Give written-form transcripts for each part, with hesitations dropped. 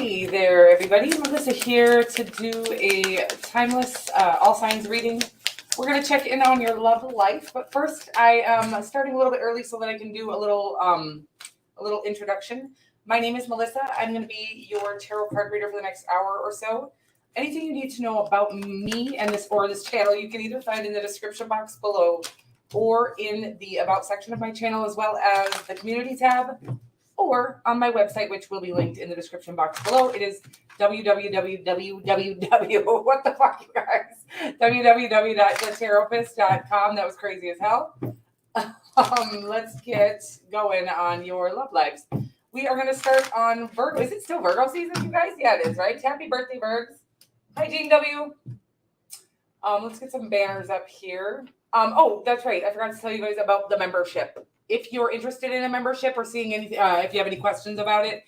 Hi there, everybody. Melissa here to do a timeless all signs reading. We're going to check in on your love life, but first I am starting a little bit early so that I can do a little introduction. My name is Melissa. I'm going to be your tarot card reader for the next hour or so. Anything you need to know about me and this channel, you can either find in the description box below or in the about section of my channel, as well as the community tab, or on my website, which will be linked in the description box below. It is www. What the fuck, you guys? www.thetaropist.com. That was crazy as hell. Let's get going on your love lives. We are going to start on Virgo. Is it still Virgo season, you guys? Yeah, it is, right? Happy birthday, Virgs. Hi, Jean W. Let's get some banners up here. Oh, that's right. I forgot to tell you guys about the membership. If you're interested in a membership or seeing anything, if you have any questions about it,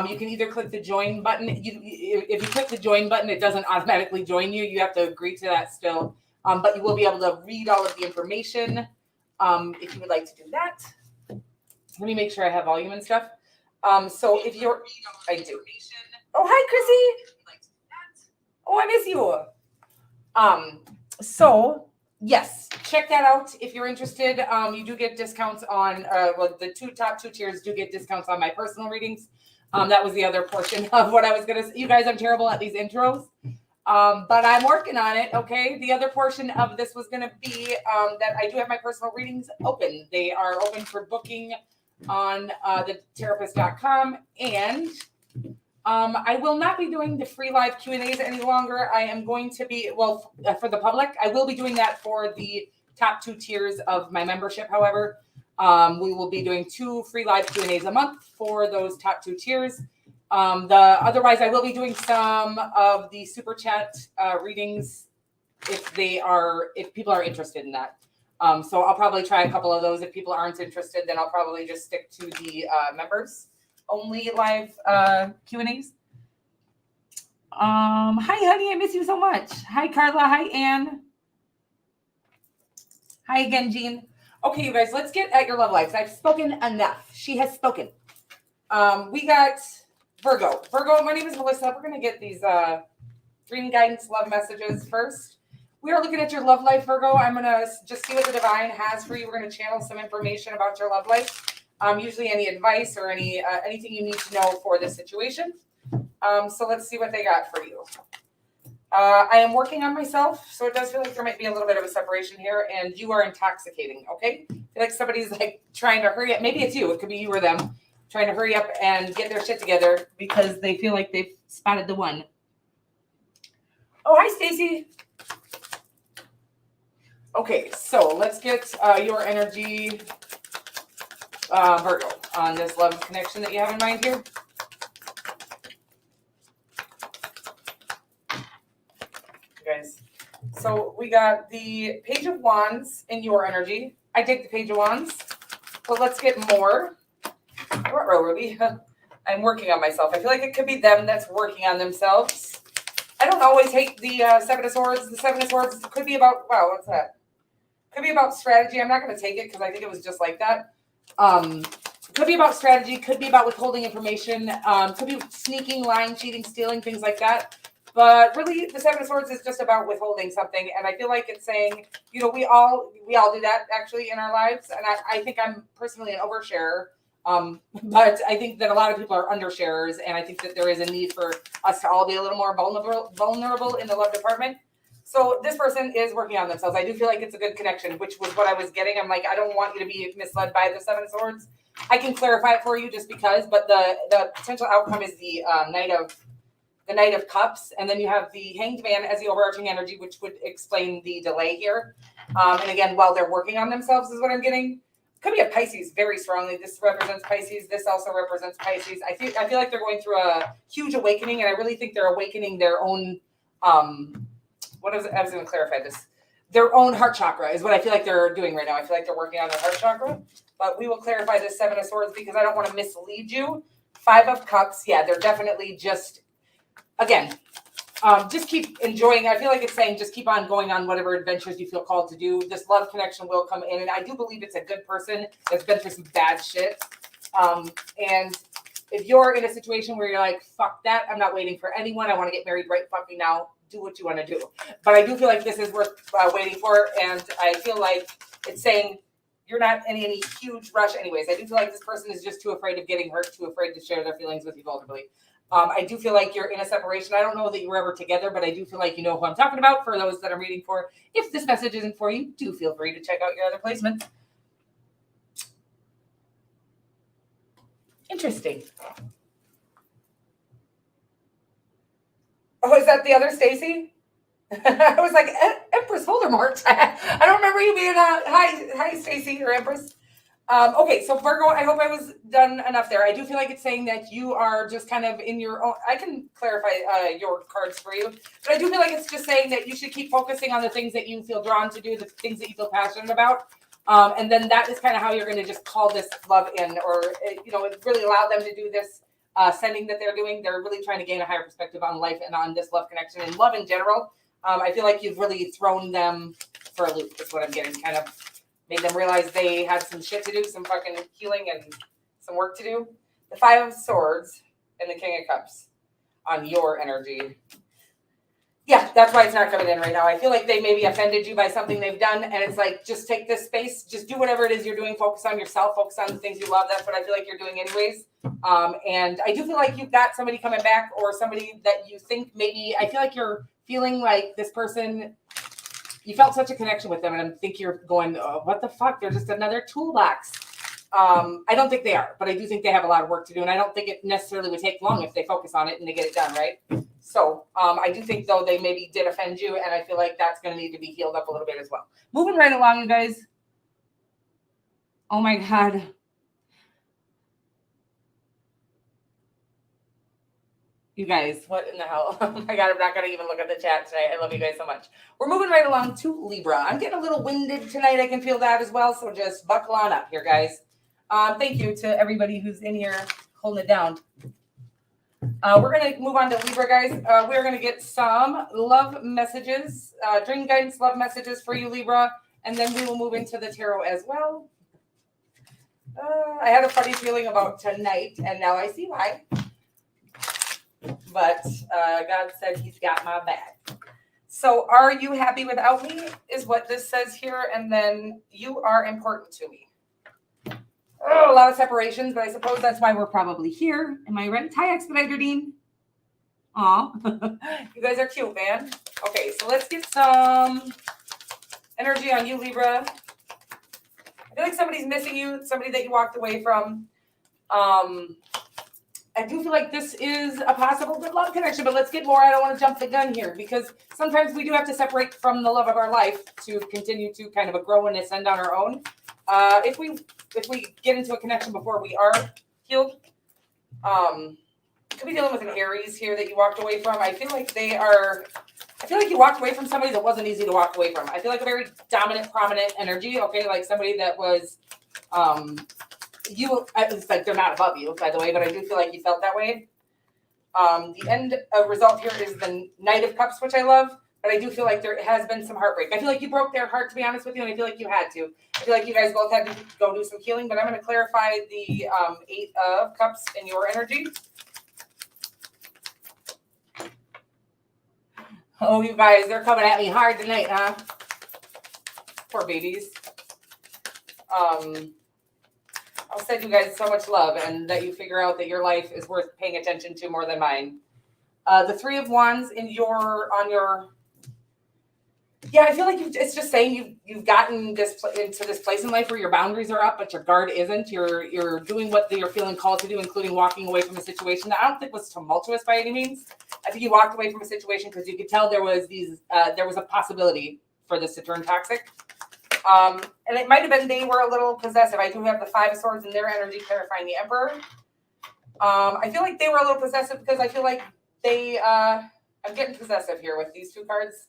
you can either click the join button. If you click the join button, it doesn't automatically join you. You have to agree to that still. But you will be able to read all of the information if you would like to do that. Let me make sure I have volume and stuff. So if you're, I do. Oh, hi, Chrissy. Oh, I miss you. So yes, check that out if you're interested. You do get discounts on, the top two tiers do get discounts on my personal readings. That was the other portion of what I was going to say. You guys, I'm terrible at these intros, but I'm working on it, okay? The other portion of this was going to be that I do have my personal readings open. They are open for booking on thetaropist.com, and I will not be doing the free live Q&As any longer. I am going to be, for the public, I will be doing that for the top two tiers of my membership. However, we will be doing 2 free live Q&As a month for those top 2 tiers. Otherwise, I will be doing some of the super chat readings if people are interested in that. So I'll probably try a couple of those. If people aren't interested, then I'll probably just stick to the members only live Q&As. Hi, honey. I miss you so much. Hi, Carla. Hi, Anne. Hi again, Jean. Okay, you guys, let's get at your love lives. I've spoken enough. She has spoken. We got Virgo. Virgo, my name is Melissa. We're going to get these dream guidance love messages first. We are looking at your love life, Virgo. I'm going to just see what the divine has for you. We're going to channel some information about your love life. Usually any advice or anything you need to know for this situation. So let's see what they got for you. I am working on myself, so it does feel like there might be a little bit of a separation here, and you are intoxicating, okay? I feel like somebody's like trying to hurry up. Maybe it's you. It could be you or them trying to hurry up and get their shit together because they feel like they've spotted the one. Oh, hi, Stacy. Okay, so let's get your energy, Virgo, on this love connection that you have in mind here. Guys, so we got the Page of Wands in your energy. I take the Page of Wands, but let's get more. What row are we? I'm working on myself. I feel like it could be them that's working on themselves. I don't always hate the Seven of Swords. The Seven of Swords could be about, wow, what's that? Could be about strategy. I'm not going to take it because I think it was just like that. Could be about strategy. Could be about withholding information. Could be sneaking, lying, cheating, stealing, things like that. But really, the Seven of Swords is just about withholding something. And I feel like it's saying, we all do that actually in our lives. And I think I'm personally an oversharer. But I think that a lot of people are undersharers. And I think that there is a need for us to all be a little more vulnerable in the love department. So this person is working on themselves. I do feel like it's a good connection, which was what I was getting. I'm like, I don't want you to be misled by the Seven of Swords. I can clarify it for you just because, but the potential outcome is the Knight of Cups, and then you have the Hanged Man as the overarching energy, which would explain the delay here. And again, while they're working on themselves is what I'm getting. Could be a Pisces very strongly. This represents Pisces. This also represents Pisces. I feel like they're going through a huge awakening, and I really think they're awakening their own. I was going to clarify this. Their own heart chakra is what I feel like they're doing right now. I feel like they're working on their heart chakra, but we will clarify this Seven of Swords because I don't want to mislead you. Five of Cups, yeah, they're definitely just, again, just keep enjoying. I feel like it's saying just keep on going on whatever adventures you feel called to do. This love connection will come in, and I do believe it's a good person that's been through some bad shit. And if you're in a situation where you're like, fuck that, I'm not waiting for anyone, I want to get married right fucking now, do what you want to do. But I do feel like this is worth waiting for, and I feel like it's saying you're not in any huge rush anyways. I do feel like this person is just too afraid of getting hurt, too afraid to share their feelings with you vulnerably. I do feel like you're in a separation. I don't know that you were ever together, but I do feel like you know who I'm talking about. For those that I'm reading for, if this message isn't for you, do feel free to check out your other placements. Interesting. Oh, is that the other Stacy? I was like, Empress Voldemort. I don't remember you being hi Stacy or Empress. Okay, so Virgo, I hope I was done enough there. I do feel like it's saying that you are just kind of in your own. I can clarify your cards for you, but I do feel like it's just saying that you should keep focusing on the things that you feel drawn to do, the things that you feel passionate about. And then that is kind of how you're going to just call this love in, or, really allow them to do this sending that they're doing. They're really trying to gain a higher perspective on life and on this love connection and love in general. I feel like you've really thrown them for a loop, is what I'm getting. Kind of made them realize they had some shit to do, some fucking healing and some work to do. The Five of Swords and the King of Cups on your energy. Yeah, that's why it's not coming in right now. I feel like they maybe offended you by something they've done, and it's like, just take this space, just do whatever it is you're doing, focus on yourself, focus on the things you love. That's what I feel like you're doing anyways. And I do feel like you've got somebody coming back, or somebody that you think maybe, I feel like you're feeling like this person, you felt such a connection with them, and I think you're going, oh, what the fuck? They're just another toolbox. I don't think they are, but I do think they have a lot of work to do, and I don't think it necessarily would take long if they focus on it and they get it done, right? So I do think, though, they maybe did offend you, and I feel like that's going to need to be healed up a little bit as well. Moving right along, you guys. Oh, my God. You guys, what in the hell? Oh, my God, I'm not going to even look at the chat tonight. I love you guys so much. We're moving right along to Libra. I'm getting a little winded tonight. I can feel that as well, so just buckle on up here, guys. Thank you to everybody who's in here holding it down. We're going to move on to Libra, guys. We're going to get some love messages, dream guidance love messages for you, Libra, and then we will move into the tarot as well. I had a funny feeling about tonight, and now I see why. But God said he's got my back. So are you happy without me is what this says here, and then you are important to me. Oh, a lot of separations, but I suppose that's why we're probably here. Am I right? Hi, Expediter Dean. Aw, you guys are cute, man. Okay, so let's get some energy on you, Libra. I feel like somebody's missing you, somebody that you walked away from. I do feel like this is a possible good love connection, but let's get more. I don't want to jump the gun here, because sometimes we do have to separate from the love of our life to continue to kind of grow and ascend on our own. If we get into a connection before we are healed, could be dealing with an Aries here that you walked away from. I feel like you walked away from somebody that wasn't easy to walk away from. I feel like a very dominant, prominent energy. Okay, like somebody that was, it's like they're not above you, by the way, but I do feel like you felt that way. The end result here is the Knight of Cups, which I love, but I do feel like there has been some heartbreak. I feel like you broke their heart, to be honest with you, and I feel like you had to. I feel like you guys both had to go do some healing, but I'm going to clarify the Eight of Cups in your energy. Oh, you guys, they're coming at me hard tonight, huh? Poor babies. I'll send you guys so much love, and that you figure out that your life is worth paying attention to more than mine. The Three of Wands I feel like it's just saying you've gotten into this place in life where your boundaries are up, but your guard isn't. You're doing what you're feeling called to do, including walking away from a situation that I don't think was tumultuous by any means. I think you walked away from a situation because you could tell there was a possibility for this to turn toxic. And it might have been they were a little possessive. I do have the Five of Swords in their energy clarifying the Emperor. I feel like they were a little possessive because I feel like I'm getting possessive here with these two cards.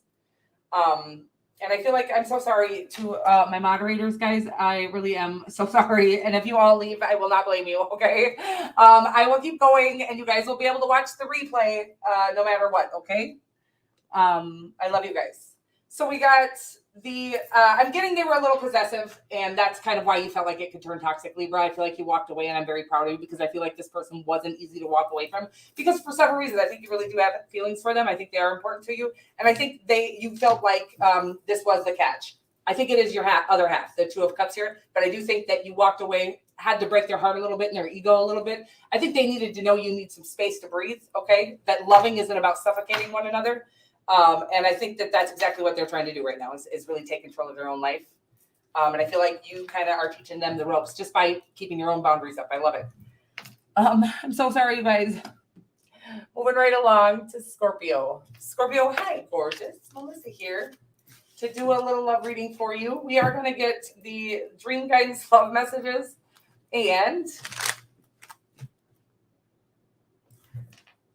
And I feel like I'm so sorry to my moderators, guys. I really am so sorry. And if you all leave, I will not blame you, okay? I will keep going, and you guys will be able to watch the replay no matter what, okay? I love you guys. So we got I'm getting they were a little possessive, and that's kind of why you felt like it could turn toxic, Libra. I feel like you walked away, and I'm very proud of you because I feel like this person wasn't easy to walk away from because for several reasons. I think you really do have feelings for them. I think they are important to you, and I think you felt like this was the catch. I think it is your other half, the Two of Cups here, but I do think that you walked away, had to break their heart a little bit and their ego a little bit. I think they needed to know you need some space to breathe, okay? That loving isn't about suffocating one another. And I think that that's exactly what they're trying to do right now is really take control of their own life. And I feel like you kind of are teaching them the ropes just by keeping your own boundaries up. I love it. I'm so sorry, you guys. Moving right along to Scorpio. Scorpio, hi, gorgeous. Melissa here to do a little love reading for you. We are going to get the dream guidance love messages and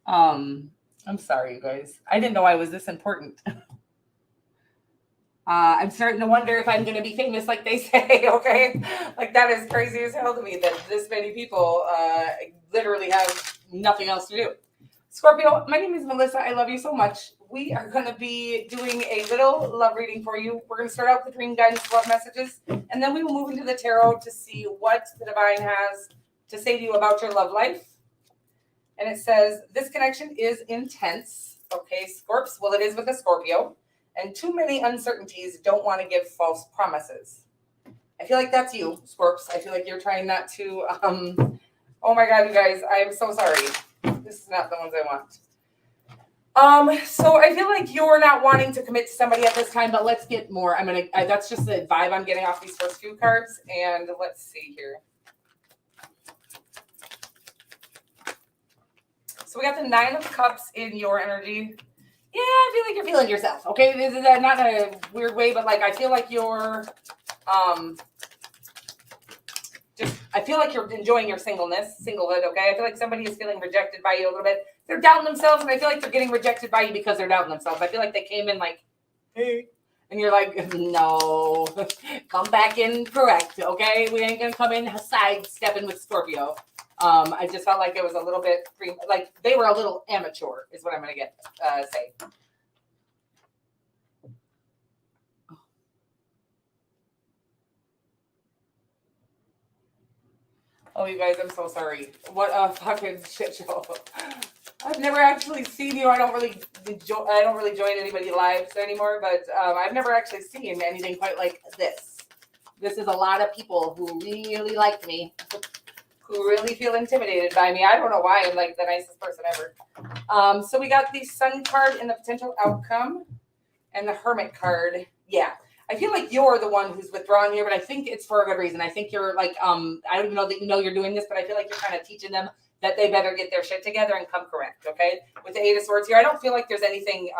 I'm sorry, you guys. I didn't know I was this important. I'm starting to wonder if I'm going to be famous like they say, okay? Like that is crazy as hell to me that this many people literally have nothing else to do. Scorpio, my name is Melissa. I love you so much. We are going to be doing a little love reading for you. We're going to start out with the dream guidance love messages, and then we will move into the tarot to see what the divine has to say to you about your love life. And it says, this connection is intense. Okay, Scorps. Well, it is with a Scorpio. And too many uncertainties, don't want to give false promises. I feel like that's you, Scorps. I feel like you're trying not to, oh my God, you guys, I am so sorry. This is not the ones I want. So I feel like you're not wanting to commit to somebody at this time, but let's get more. That's just the vibe I'm getting off these first few cards. And let's see here. So we got the Nine of Cups in your energy. Yeah, I feel like you're feeling yourself. Okay, this is not in a weird way, but like I feel like you're, I feel like you're enjoying your singlehood. Okay, I feel like somebody is feeling rejected by you a little bit. They're doubting themselves, and I feel like they're getting rejected by you because they're doubting themselves. I feel like they came in like, hey, and you're like, no, come back in correct. Okay, we ain't gonna come in sidestepping with Scorpio. I just felt like it was a little bit like they were a little amateur is what I'm going to say. Oh, you guys, I'm so sorry. What a fucking shit show. I've never actually seen you. I don't really join anybody lives anymore, but I've never actually seen anything quite like this. This is a lot of people who really like me. Who really feel intimidated by me. I don't know why I'm like the nicest person ever. So we got the Sun card in the potential outcome and the Hermit card. Yeah. I feel like you're the one who's withdrawn here, but I think it's for a good reason. I think you're like, I don't even know that you know you're doing this, but I feel like you're kind of teaching them that they better get their shit together and come correct, okay? With the Eight of Swords here, I don't feel like there's anything,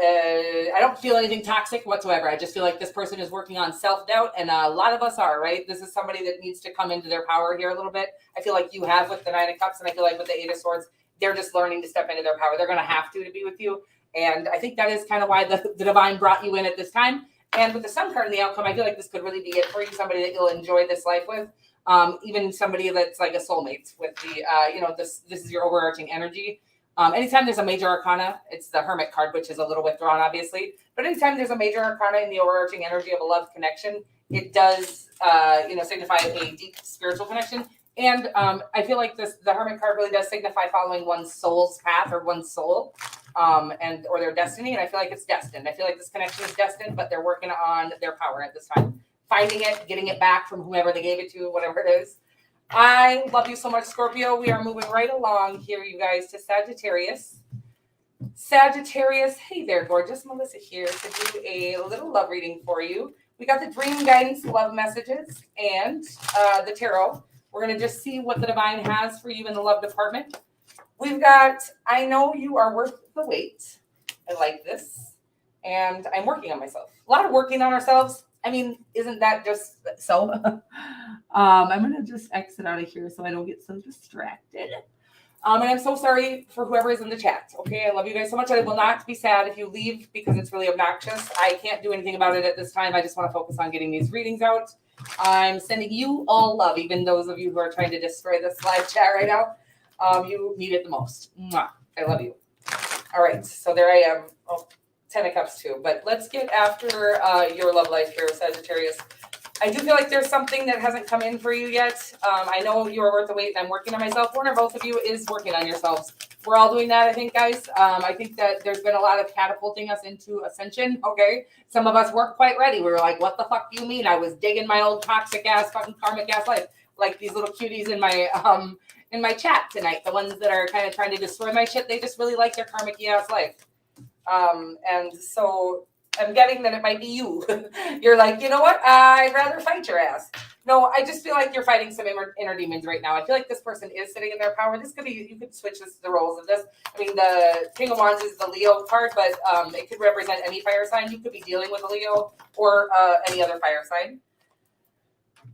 I don't feel anything toxic whatsoever. I just feel like this person is working on self-doubt, and a lot of us are, right? This is somebody that needs to come into their power here a little bit. I feel like you have with the Nine of Cups, and I feel like with the Eight of Swords, they're just learning to step into their power. They're going to have to be with you, and I think that is kind of why the divine brought you in at this time. And with the Sun card in the outcome, I feel like this could really be it for you, somebody that you'll enjoy this life with, even somebody that's like a soulmate with the, this is your overarching energy. Anytime there's a major arcana, it's the Hermit card, which is a little withdrawn, obviously. But anytime there's a major arcana in the overarching energy of a love connection, it does, signify a deep spiritual connection. And I feel like the Hermit card really does signify following one's soul's path or one's soul, or their destiny. And I feel like it's destined. I feel like this connection is destined, but they're working on their power at this time, finding it, getting it back from whoever they gave it to, whatever it is. I love you so much, Scorpio. We are moving right along here, you guys, to Sagittarius. Sagittarius, hey there, gorgeous. Melissa here to do a little love reading for you. We got the dream guidance love messages and the tarot. We're going to just see what the divine has for you in the love department. We've got, I know you are worth the wait. I like this. And I'm working on myself. A lot of working on ourselves. I mean, isn't that just so? I'm going to just exit out of here so I don't get so distracted. And I'm so sorry for whoever is in the chat. Okay, I love you guys so much. I will not be sad if you leave because it's really obnoxious. I can't do anything about it at this time. I just want to focus on getting these readings out. I'm sending you all love, even those of you who are trying to destroy this live chat right now. You need it the most. Mwah. I love you. All right, so there I am. Oh, Ten of Cups too. But let's get after your love life here, Sagittarius. I do feel like there's something that hasn't come in for you yet. I know you are worth the wait, and I'm working on myself. One or both of you is working on yourselves. We're all doing that, I think, guys. I think that there's been a lot of catapulting us into ascension, okay? Some of us weren't quite ready. We were like, what the fuck do you mean? I was digging my old toxic ass, fucking karmic ass life. Like these little cuties in my chat tonight. The ones that are kind of trying to destroy my shit, they just really like their karmic ass life. And so I'm getting that it might be you. You're like, you know what? I'd rather fight your ass. No, I just feel like you're fighting some inner demons right now. I feel like this person is sitting in their power. This could be, you could switch the roles of this. I mean, the King of Wands is the Leo card, but it could represent any fire sign. You could be dealing with a Leo or any other fire sign.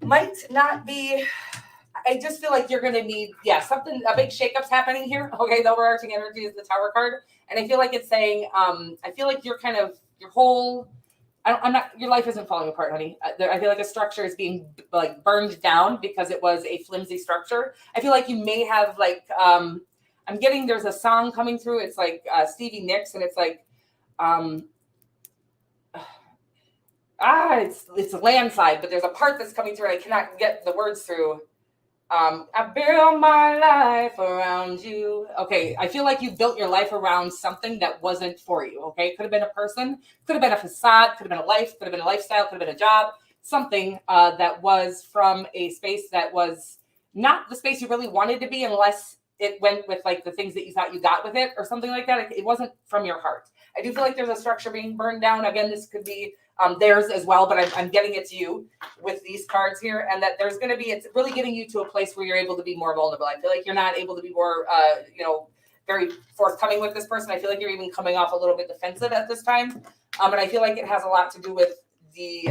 Might not be, I just feel like you're going to need, something, a big shakeup's happening here. Okay, the overarching energy is the Tower card. And I feel like it's saying, I feel like you're kind of, your whole, your life isn't falling apart, honey. I feel like a structure is being like burned down because it was a flimsy structure. I feel like you may have like, I'm getting, there's a song coming through. It's like Stevie Nicks, and it's like, it's a landslide, but there's a part that's coming through and I cannot get the words through. I built my life around you. Okay, I feel like you built your life around something that wasn't for you. Okay, could have been a person, could have been a facade, could have been a life, could have been a lifestyle, could have been a job, something that was from a space that was not the space you really wanted to be, unless it went with like the things that you thought you got with it or something like that. It wasn't from your heart. I do feel like there's a structure being burned down. Again, this could be theirs as well, but I'm getting it to you with these cards here, and that there's going to be, it's really getting you to a place where you're able to be more vulnerable. I feel like you're not able to be more, very forthcoming with this person. I feel like you're even coming off a little bit defensive at this time. And I feel like it has a lot to do with the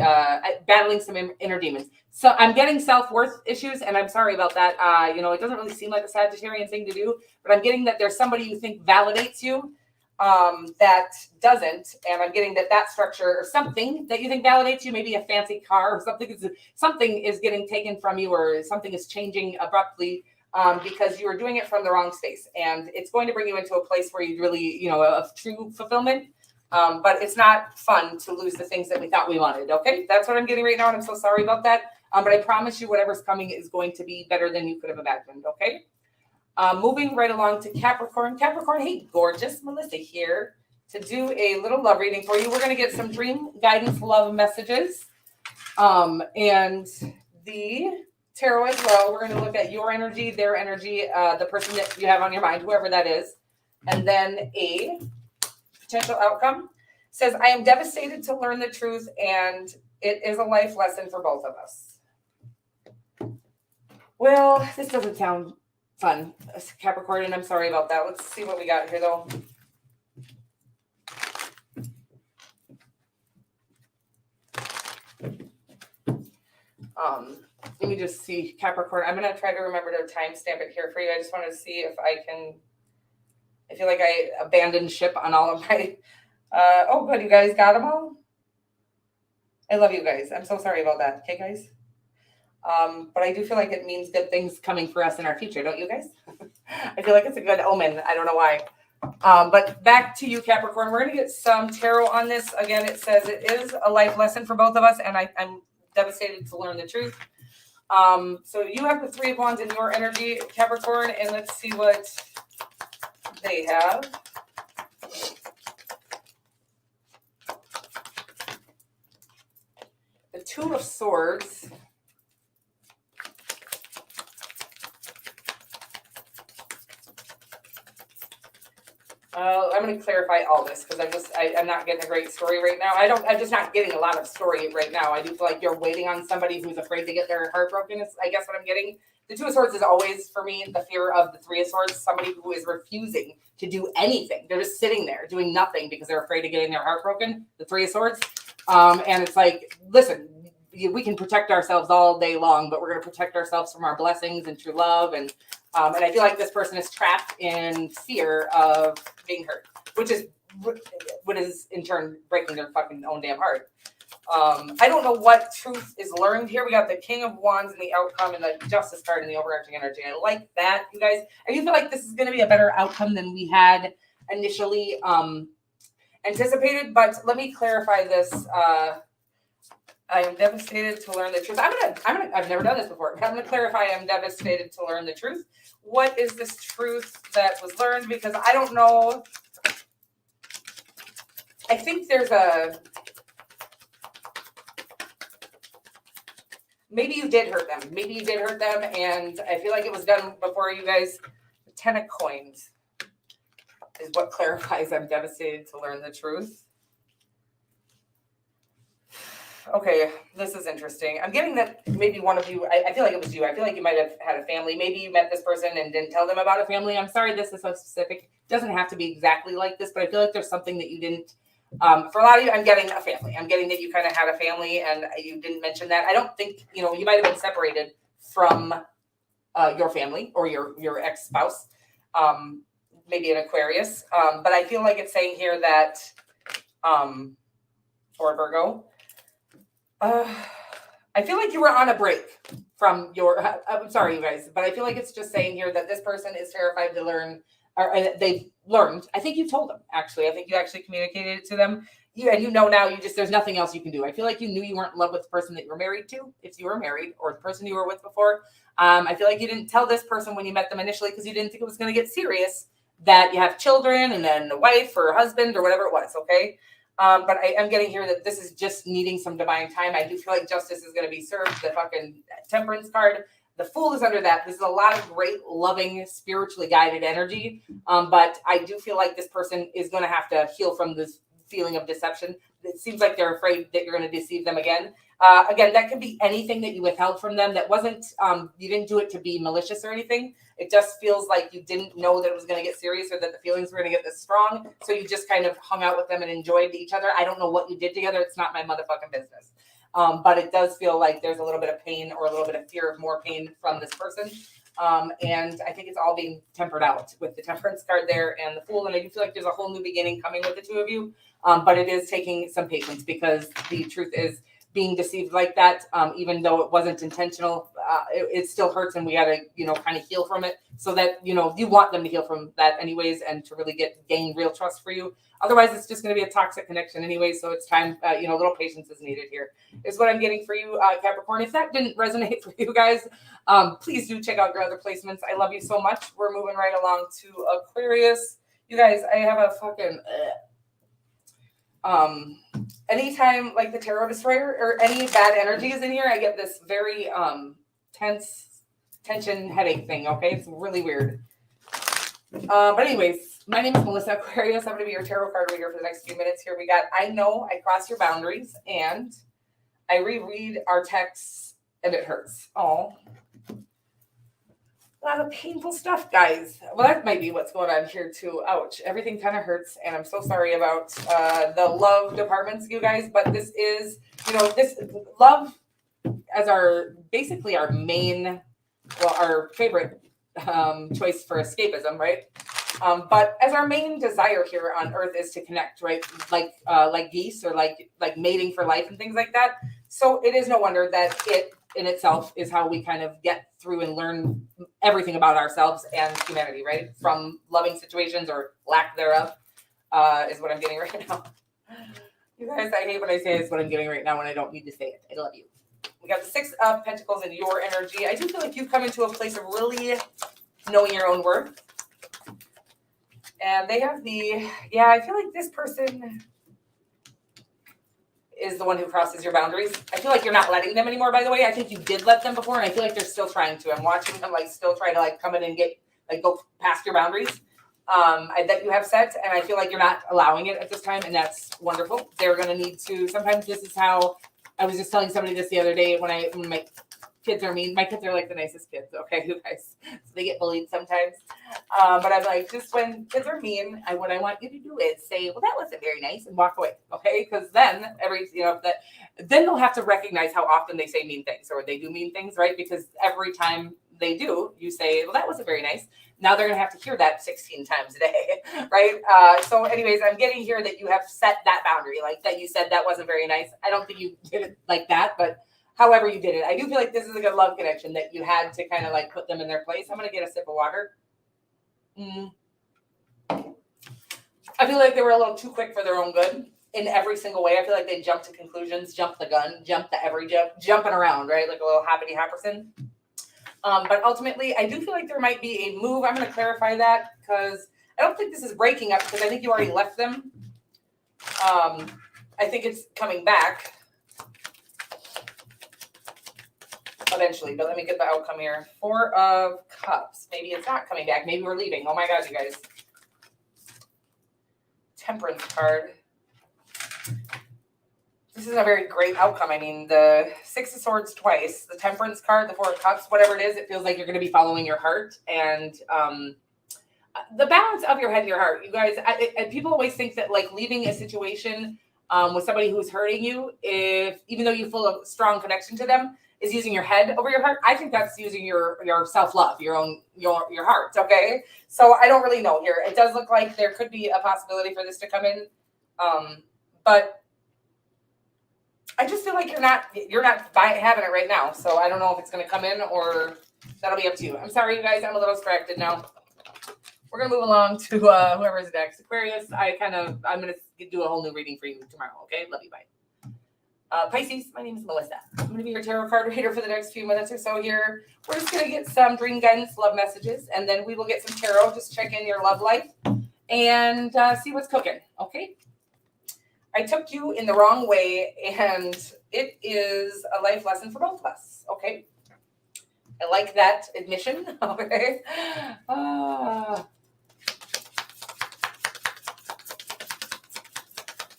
battling some inner demons. So I'm getting self-worth issues, and I'm sorry about that. It doesn't really seem like a Sagittarian thing to do, but I'm getting that there's somebody you think validates you that doesn't, and I'm getting that structure or something that you think validates you, maybe a fancy car or something is getting taken from you, or something is changing abruptly because you are doing it from the wrong space, and it's going to bring you into a place where you really, of true fulfillment. But it's not fun to lose the things that we thought we wanted. Okay, that's what I'm getting right now, and I'm so sorry about that. But I promise you, whatever's coming is going to be better than you could have imagined. Okay. Moving right along to Capricorn. Capricorn, hey, gorgeous. Melissa here to do a little love reading for you. We're going to get some dream guidance love messages. And the tarot as well. We're going to look at your energy, their energy, the person that you have on your mind, whoever that is. And then a potential outcome. Says, I am devastated to learn the truth, and it is a life lesson for both of us. Well, this doesn't sound fun, Capricorn, and I'm sorry about that. Let's see what we got here, though. Let me just see, Capricorn. I'm going to try to remember to timestamp it here for you. I just want to see if I can. I feel like I abandoned ship on all of my. Oh, good. You guys got them all? I love you guys. I'm so sorry about that. Okay, guys? But I do feel like it means good things coming for us in our future, don't you guys? I feel like it's a good omen. I don't know why. But back to you, Capricorn. We're going to get some tarot on this. Again, it says it is a life lesson for both of us, and I'm devastated to learn the truth. So you have the Three of Wands in your energy, Capricorn, and let's see what they have. The Two of Swords. I'm going to clarify all this because I'm not getting a great story right now. I'm just not getting a lot of story right now. I do feel like you're waiting on somebody who's afraid to get their heart broken. Is I guess what I'm getting. The Two of Swords is always, for me, the fear of the Three of Swords. Somebody who is refusing to do anything. They're just sitting there doing nothing because they're afraid of getting their heart broken. The Three of Swords. And it's like, listen, we can protect ourselves all day long, but we're going to protect ourselves from our blessings and true love. And I feel like this person is trapped in fear of being hurt, which is what is in turn breaking their fucking own damn heart. I don't know what truth is learned here. We got the King of Wands and the outcome and the Justice card and the overarching energy. I like that, you guys. I do feel like this is going to be a better outcome than we had initially anticipated, but let me clarify this. I am devastated to learn the truth. I've never done this before. I'm gonna clarify. I'm devastated to learn the truth. What is this truth that was learned? Because I don't know. I think there's maybe you did hurt them. Maybe you did hurt them, and I feel like it was done before you guys. 10 of coins is what clarifies I'm devastated to learn the truth. Okay, this is interesting. I'm getting that maybe one of you, I feel like it was you. I feel like you might have had a family. Maybe you met this person and didn't tell them about a family. I'm sorry, this is so specific. It doesn't have to be exactly like this, but I feel like there's something that you didn't. For a lot of you, I'm getting a family. I'm getting that you kind of had a family and you didn't mention that. I don't think, you might have been separated from your family or your ex-spouse, maybe an Aquarius. But I feel like it's saying here that, or Virgo, I feel like you were on a break from your, I'm sorry, you guys, but I feel like it's just saying here that this person is terrified to learn, or they've learned. I think you told them, actually. I think you actually communicated it to them. And now there's nothing else you can do. I feel like you knew you weren't in love with the person that you were married to, if you were married, or the person you were with before. I feel like you didn't tell this person when you met them initially because you didn't think it was going to get serious, that you have children and then a wife or a husband or whatever it was, okay? But I am getting here that this is just needing some divine time. I do feel like justice is going to be served. The fucking Temperance card, the Fool is under that. This is a lot of great, loving, spiritually guided energy. But I do feel like this person is going to have to heal from this feeling of deception. It seems like they're afraid that you're going to deceive them again. Again, that could be anything that you withheld from them that wasn't, you didn't do it to be malicious or anything. It just feels like you didn't know that it was going to get serious or that the feelings were going to get this strong. So you just kind of hung out with them and enjoyed each other. I don't know what you did together. It's not my motherfucking business. But it does feel like there's a little bit of pain or a little bit of fear of more pain from this person. And I think it's all being tempered out with the Temperance card there and the Fool. And I do feel like there's a whole new beginning coming with the two of you. But it is taking some patience because the truth is being deceived like that, even though it wasn't intentional, it still hurts, and we got to, kind of heal from it so that, you want them to heal from that anyways and to really gain real trust for you. Otherwise, it's just going to be a toxic connection anyway. So it's time, a little patience is needed here is what I'm getting for you, Capricorn. If that didn't resonate for you guys, please do check out your other placements. I love you so much. We're moving right along to Aquarius. You guys, I have a fucking... anytime like the Tarot Destroyer or any bad energy is in here, I get this very tension headache thing. Okay, it's really weird. But anyways, my name is Melissa Aquarius. I'm going to be your tarot card reader for the next few minutes here. We got I Know I Cross Your Boundaries, and I reread our texts and it hurts. Oh, a lot of painful stuff, guys. Well, that might be what's going on here too. Ouch. Everything kind of hurts. And I'm so sorry about the love departments, you guys. But this is, this love as basically our main, our favorite choice for escapism, right? But as our main desire here on Earth is to connect, right? Like geese or like mating for life and things like that. So it is no wonder that it in itself is how we kind of get through and learn everything about ourselves and humanity, right? From loving situations or lack thereof, is what I'm getting right now. You guys, I hate when I say it's what I'm getting right now when I don't need to say it. I love you. We got the Six of Pentacles in your energy. I do feel like you've come into a place of really knowing your own worth. And they have I feel like this person is the one who crosses your boundaries. I feel like you're not letting them anymore, by the way. I think you did let them before, and I feel like they're still trying to. I'm watching them still try to come in and go past your boundaries that you have set, and I feel like you're not allowing it at this time, and that's wonderful. They're going to need to, sometimes this is how, I was just telling somebody this the other day when my kids are mean. My kids are the nicest kids, okay, you guys. So they get bullied sometimes. But I'm like, just when kids are mean, what I want you to do is say, well, that wasn't very nice, and walk away, okay? Because then then they'll have to recognize how often they say mean things or they do mean things, right? Because every time they do, you say, well, that wasn't very nice. Now they're going to have to hear that 16 times a day, right? So anyways, I'm getting here that you have set that boundary, that you said that wasn't very nice. I don't think you did it like that, but however you did it, I do feel like this is a good love connection that you had to kind of put them in their place. I'm going to get a sip of water. I feel like they were a little too quick for their own good in every single way. I feel like they jumped to conclusions, jumped the gun, jumped to every jumping around, right? Like a little hoppity hopperson. But ultimately, I do feel like there might be a move. I'm going to clarify that because I don't think this is breaking up because I think you already left them. I think it's coming back eventually, but let me get the outcome here. 4 of Cups. Maybe it's not coming back. Maybe we're leaving. Oh my God, you guys. Temperance card. This is a very great outcome. I mean, the 6 of Swords twice, the Temperance card, the 4 of Cups, whatever it is, it feels like you're going to be following your heart and the balance of your head and your heart. You guys, people always think that like leaving a situation with somebody who's hurting you, even though you feel a strong connection to them, is using your head over your heart. I think that's using your self-love, your heart. Okay. So I don't really know here. It does look like there could be a possibility for this to come in. But I just feel like you're not having it right now. So I don't know if it's going to come in or that'll be up to you. I'm sorry, you guys. I'm a little distracted now. We're going to move along to whoever is next. Aquarius, I'm going to do a whole new reading for you tomorrow. Okay. Love you. Bye. Pisces, my name is Melissa. I'm going to be your tarot card reader for the next few minutes or so here. We're just going to get some dream guidance, love messages, and then we will get some tarot. Just check in your love life and see what's cooking. Okay. I took you in the wrong way, and it is a life lesson for both of us. Okay. I like that admission. Okay.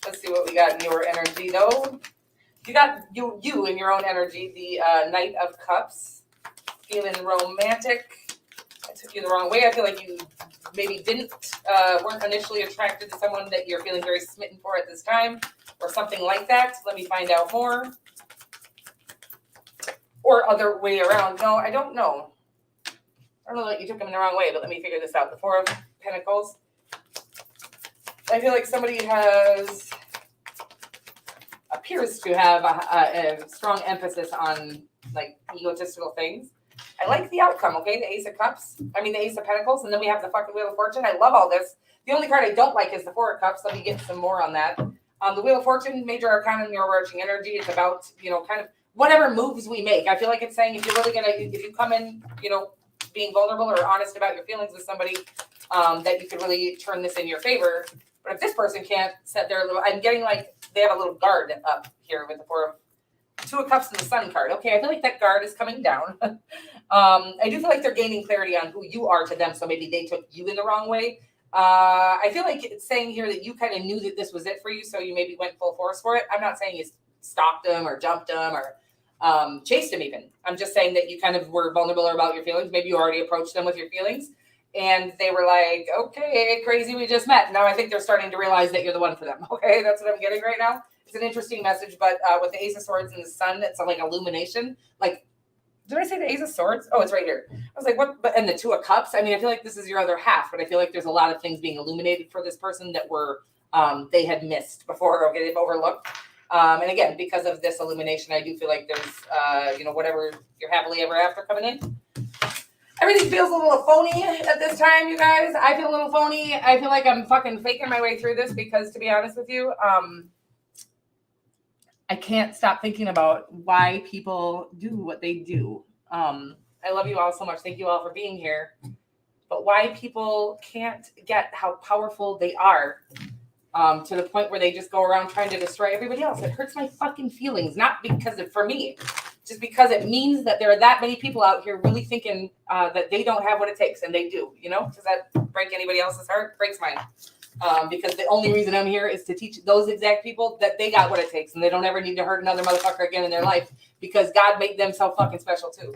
Let's see what we got in your energy, though. You got you in your own energy, the Knight of Cups, feeling romantic. I took you the wrong way. I feel like you maybe weren't initially attracted to someone that you're feeling very smitten for at this time, or something like that. Let me find out more. Or other way around. No, I don't know. I don't know that you took him in the wrong way, but let me figure this out. The 4 of Pentacles. I feel like somebody appears to have a strong emphasis on like egotistical things. I like the outcome, okay? The Ace of Pentacles, and then we have the fucking Wheel of Fortune. I love all this. The only card I don't like is the 4 of Cups. Let me get some more on that. The Wheel of Fortune, major arcana and your overarching energy. It's about, kind of whatever moves we make. I feel like it's saying if you come in, being vulnerable or honest about your feelings with somebody, that you could really turn this in your favor. But if this person can't set their little, I'm getting like they have a little guard up here with the 2 of Cups and the Sun card. Okay, I feel like that guard is coming down. I do feel like they're gaining clarity on who you are to them, so maybe they took you in the wrong way. I feel like it's saying here that you kind of knew that this was it for you, so you maybe went full force for it. I'm not saying you stalked them or jumped them or chased them even. I'm just saying that you kind of were vulnerable about your feelings. Maybe you already approached them with your feelings. And they were like, okay, crazy, we just met. Now I think they're starting to realize that you're the one for them. Okay, that's what I'm getting right now. It's an interesting message, but with the Ace of Swords and the Sun, it's like illumination. Like, did I say the Ace of Swords? Oh, it's right here. I was like, what? But and the 2 of Cups. I mean, I feel like this is your other half, but I feel like there's a lot of things being illuminated for this person that were they had missed before. Okay, they've overlooked. And again, because of this illumination, I do feel like there's whatever your happily ever after coming in. Everything feels a little phony at this time, you guys. I feel a little phony. I feel like I'm fucking faking my way through this because, to be honest with you, I can't stop thinking about why people do what they do. I love you all so much. Thank you all for being here. But why people can't get how powerful they are to the point where they just go around trying to destroy everybody else. It hurts my fucking feelings, not because for me. Just because it means that there are that many people out here really thinking that they don't have what it takes, and they do, Does that break anybody else's heart? It breaks mine. Because the only reason I'm here is to teach those exact people that they got what it takes, and they don't ever need to hurt another motherfucker again in their life because God made them so fucking special too.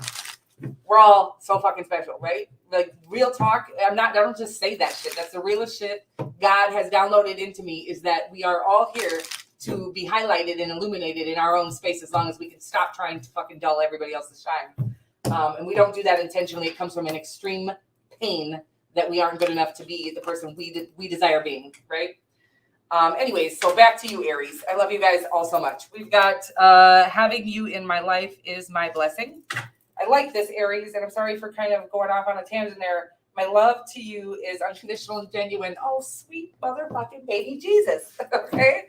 We're all so fucking special, right? Like real talk. I don't just say that shit. That's the realest shit God has downloaded into me is that we are all here to be highlighted and illuminated in our own space as long as we can stop trying to fucking dull everybody else's shine. And we don't do that intentionally. It comes from an extreme pain that we aren't good enough to be the person we desire being, right? Anyways, so back to you, Aries. I love you guys all so much. We've got having you in my life is my blessing. I like this, Aries, and I'm sorry for kind of going off on a tangent there. My love to you is unconditional and genuine. Oh, sweet motherfucking baby Jesus. Okay.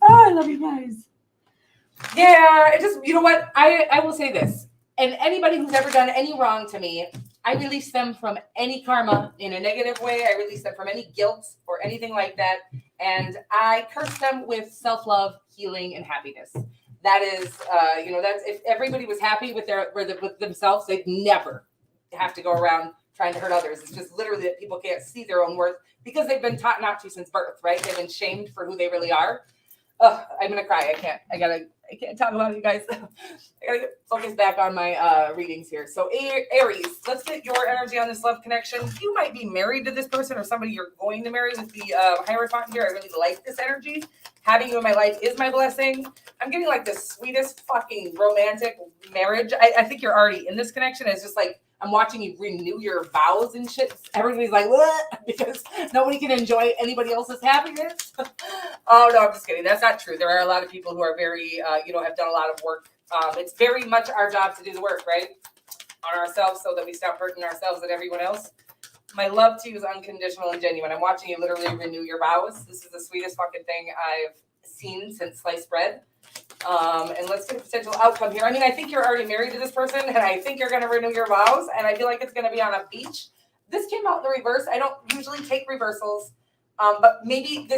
Oh, I love you guys. Yeah, it just, you know what? I will say this. And anybody who's ever done any wrong to me, I release them from any karma in a negative way. I release them from any guilt or anything like that. And I curse them with self-love, healing, and happiness. That is, that's if everybody was happy with with themselves, they'd never have to go around trying to hurt others. It's just literally that people can't see their own worth because they've been taught not to since birth, right? They've been shamed for who they really are. Ugh, I'm gonna cry. I can't talk about it, you guys. I gotta get focused back on my readings here. So Aries, let's get your energy on this love connection. You might be married to this person or somebody you're going to marry with the Hierophant here. I really like this energy. Having you in my life is my blessing. I'm getting like the sweetest fucking romantic marriage. I think you're already in this connection. It's just like I'm watching you renew your vows and shit. Everybody's like, what? Because nobody can enjoy anybody else's happiness. Oh, no, I'm just kidding. That's not true. There are a lot of people who are very, have done a lot of work. It's very much our job to do the work, right? On ourselves so that we stop hurting ourselves and everyone else. My love to you is unconditional and genuine. I'm watching you literally renew your vows. This is the sweetest fucking thing I've seen since sliced bread. And let's get a potential outcome here. I mean, I think you're already married to this person, and I think you're going to renew your vows, and I feel like it's going to be on a beach. This came out in the reverse. I don't usually take reversals, but maybe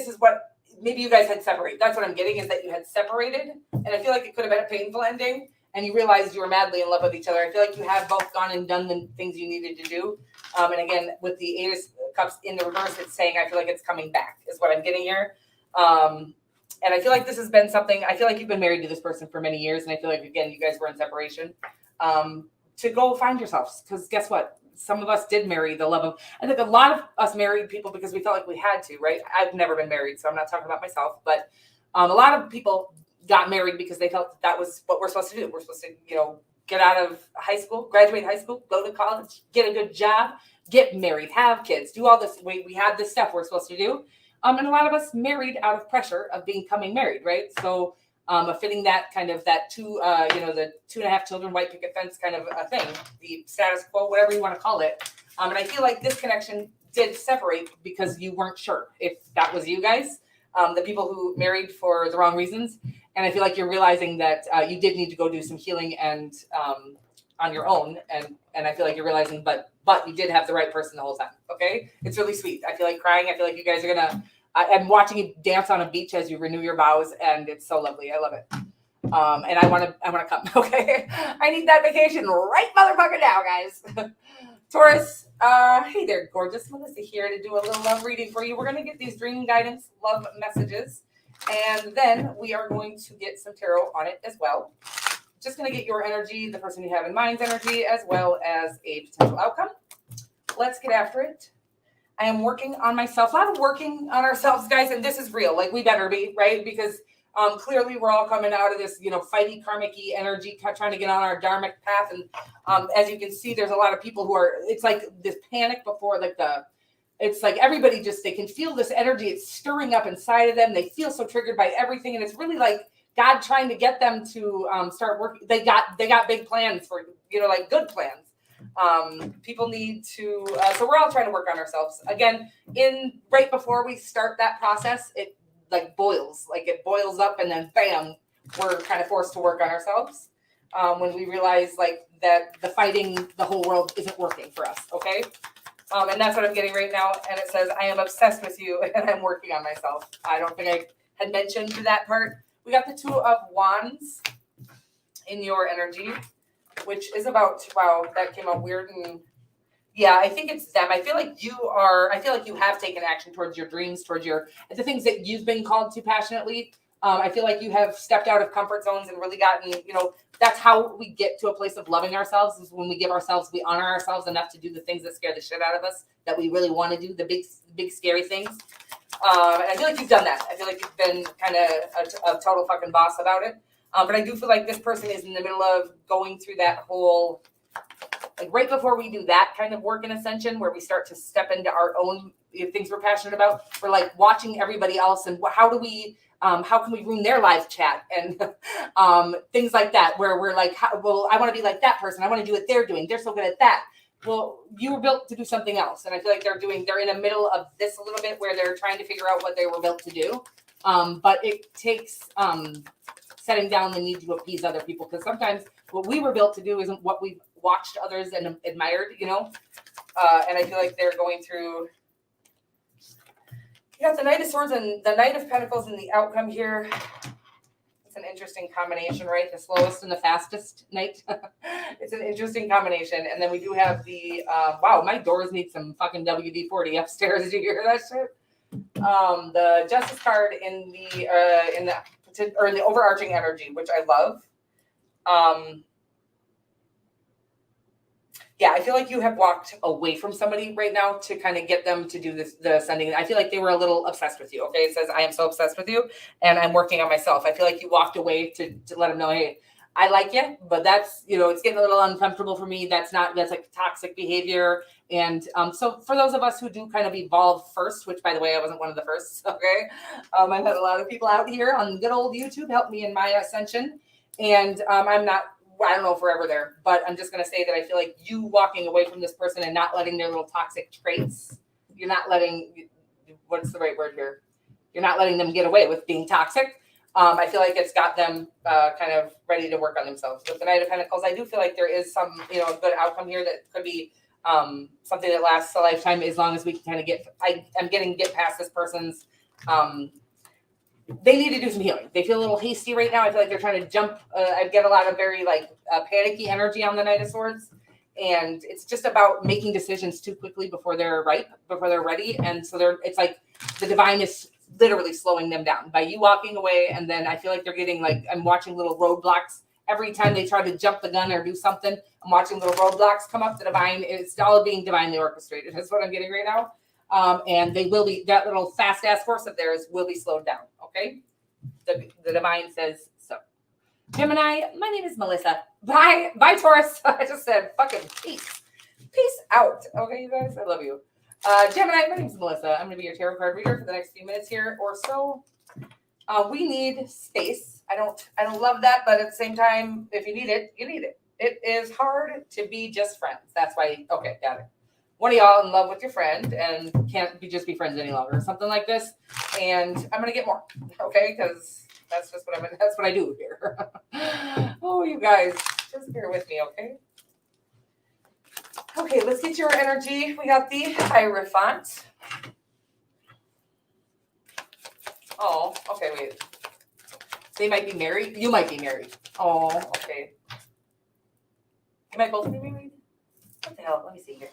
maybe you guys had separated. That's what I'm getting, is that you had separated, and I feel like it could have been a painful ending, and you realized you were madly in love with each other. I feel like you have both gone and done the things you needed to do. And again, with the Eight of Cups in the reverse, it's saying I feel like it's coming back, is what I'm getting here. And I feel like this has been something, I feel like you've been married to this person for many years. And I feel like, again, you guys were in separation, to go find yourselves. Because guess what? Some of us did marry the love of, I think a lot of us married people because we felt like we had to, right? I've never been married, so I'm not talking about myself. But a lot of people got married because they felt that was what we're supposed to do. We're supposed to, get out of high school, graduate high school, go to college, get a good job, get married, have kids, do all this. We had this stuff we're supposed to do. And a lot of us married out of pressure of becoming married, right? So fitting that kind of the 2.5 children, white picket fence kind of a thing, the status quo, whatever you want to call it. And I feel like this connection did separate because you weren't sure if that was you guys, the people who married for the wrong reasons. And I feel like you're realizing that you did need to go do some healing and on your own. And I feel like you're realizing, but you did have the right person the whole time. Okay. It's really sweet. I feel like crying. I feel like you guys are going to, I'm watching you dance on a beach as you renew your vows, and it's so lovely. I love it. And I want to come. Okay. I need that vacation right motherfucker now, guys. Taurus, hey there, gorgeous. Melissa here to do a little love reading for you. We're going to get these dream guidance love messages, and then we are going to get some tarot on it as well. Just going to get your energy, the person you have in mind's energy, as well as a potential outcome. Let's get after it. I am working on myself. A lot of working on ourselves, guys, and this is real. Like, we better be, right? Because clearly we're all coming out of this, fighty, karmic-y energy, trying to get on our dharmic path. And as you can see, there's a lot of people who are, it's like this panic before, it's like everybody they can feel this energy. It's stirring up inside of them. They feel so triggered by everything. And it's really like God trying to get them to start working. They got big plans for, like good plans. People need to, so we're all trying to work on ourselves. Again, right before we start that process, it boils up, and then bam, we're kind of forced to work on ourselves. When we realize that the fighting the whole world isn't working for us. Okay. And that's what I'm getting right now. And it says, I am obsessed with you and I'm working on myself. I don't think I had mentioned that part. We got the Two of Wands in your energy, which is about, wow, that came out weird. And yeah, I think it's them. I feel like you have taken action towards your dreams, towards the things that you've been called to passionately. I feel like you have stepped out of comfort zones and really gotten, that's how we get to a place of loving ourselves, is when we honor ourselves enough to do the things that scare the shit out of us, that we really want to do, the big scary things. And I feel like you've done that. I feel like you've been kind of a total fucking boss about it. But I do feel like this person is in the middle of going through that whole, right before we do that kind of work in ascension, where we start to step into our own things we're passionate about. We're watching everybody else, and how can we ruin their live chat and things like that, where we're I want to be like that person. I want to do what they're doing. They're so good at that. well, you were built to do something else. And I feel like they're in the middle of this a little bit where they're trying to figure out what they were built to do. But it takes setting down the need to appease other people, because sometimes what we were built to do isn't what we've watched others and admired, you know? And I feel like they're going through, you got the Knight of Swords and the Knight of Pentacles in the outcome here. It's an interesting combination, right? The slowest and the fastest knight. It's an interesting combination. And then we do have the, wow, my doors need some fucking WD-40 upstairs. Did you hear that shit? The Justice card in the overarching energy, which I love. Yeah, I feel like you have walked away from somebody right now to kind of get them to do the ascending. I feel like they were a little obsessed with you. Okay, it says I am so obsessed with you, and I'm working on myself. I feel like you walked away to let them know, hey, I like you, but that's, you know, it's getting a little uncomfortable for me. That's like toxic behavior. And so for those of us who do kind of evolve first, which by the way, I wasn't one of the first. Okay, I've had a lot of people out here on good old YouTube help me in my ascension, and I don't know if we're ever there, but I'm just going to say that I feel like you walking away from this person and not letting their little toxic traits, you're not letting, what's the right word here? You're not letting them get away with being toxic. I feel like it's got them kind of ready to work on themselves. With the Knight of Pentacles, I do feel like there is some, you know, a good outcome here that could be something that lasts a lifetime, as long as we can kind of get past this person's, they need to do some healing. They feel a little hasty right now. I feel like they're trying to jump. I get a lot of very panicky energy on the Knight of Swords. And it's just about making decisions too quickly before they're ripe, before they're ready. And so it's like the divine is literally slowing them down by you walking away. And then I feel like they're getting I'm watching little roadblocks every time they try to jump the gun or do something. I'm watching little roadblocks come up. The divine, it's all being divinely orchestrated. That's what I'm getting right now. And they will be, that little fast ass horse of theirs will be slowed down. Okay. The divine says so. Gemini, my name is Melissa. Bye, Taurus. I just said fucking peace. Peace out. Okay, you guys, I love you. Gemini, my name is Melissa. I'm going to be your tarot card reader for the next few minutes here or so. We need space. I don't love that, but at the same time, if you need it, you need it. It is hard to be just friends. That's why, okay, got it. One of y'all in love with your friend and can't just be friends any longer, something like this. And I'm going to get more, okay? Because that's just that's what I do here. Oh, you guys, just bear with me, okay? Okay, let's get your energy. We got the Hierophant. Oh, okay, wait. They might be married. You might be married. Oh, okay. You might both be married? What the hell? Let me see here.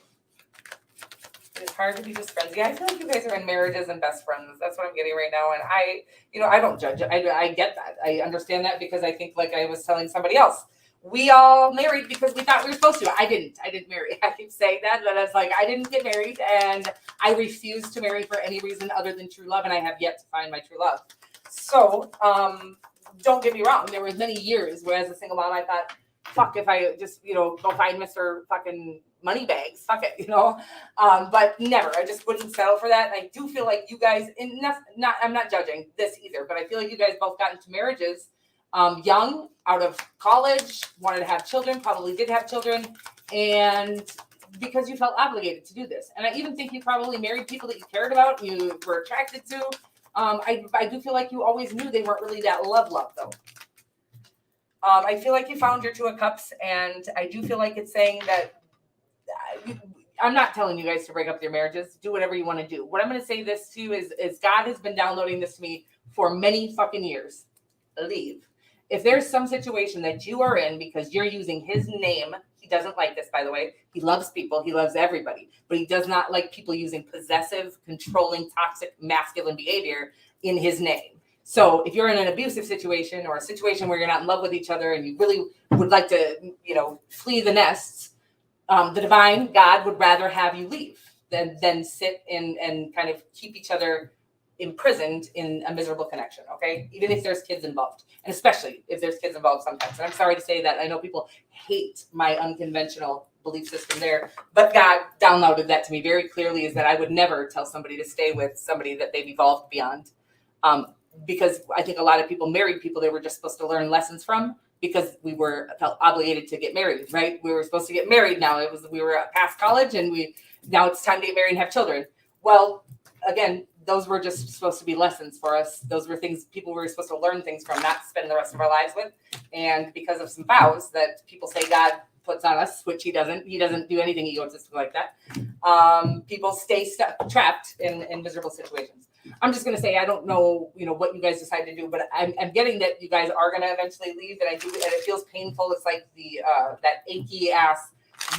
It's hard to be just friends. Yeah, I feel like you guys are in marriages and best friends. That's what I'm getting right now. And I don't judge it. I get that. I understand that, because I think, like I was telling somebody else, we all married because we thought we were supposed to. I didn't marry. I keep saying that, but it's like, I didn't get married, and I refuse to marry for any reason other than true love. And I have yet to find my true love. So, don't get me wrong. There was many years where, as a single mom, I thought, fuck, if I just, go find Mr. fucking money bags, fuck it, but never. I just wouldn't settle for that. And I do feel like you guys, I'm not judging this either, but I feel like you guys both got into marriages young, out of college, wanted to have children, probably did have children, and because you felt obligated to do this. And I even think you probably married people that you cared about, you were attracted to. I do feel like you always knew they weren't really that love though. I feel like you found your Two of Cups, and I do feel like it's saying that I'm not telling you guys to break up their marriages. Do whatever you want to do. What I'm going to say this to you is God has been downloading this to me for many fucking years. Leave. If there's some situation that you are in because you're using his name, he doesn't like this, by the way. He loves people. He loves everybody. But he does not like people using possessive, controlling, toxic, masculine behavior in his name. So if you're in an abusive situation or a situation where you're not in love with each other and you really would like to, flee the nests, the divine God would rather have you leave than sit and kind of keep each other imprisoned in a miserable connection. Okay. Even if there's kids involved, and especially if there's kids involved sometimes. And I'm sorry to say that. I know people hate my unconventional belief system there, but God downloaded that to me very clearly, is that I would never tell somebody to stay with somebody that they've evolved beyond. Because I think a lot of people married people they were just supposed to learn lessons from, because we felt obligated to get married, right? We were supposed to get married now. We were past college and now it's time to get married and have children. Well, again, those were just supposed to be lessons for us. Those were things people were supposed to learn things from, not spend the rest of our lives with. And because of some vows that people say God puts on us, which he doesn't do anything egotistical like that. People stay trapped in miserable situations. I'm just going to say, I don't know, what you guys decide to do, but I'm getting that you guys are going to eventually leave. And it feels painful. It's like that achy ass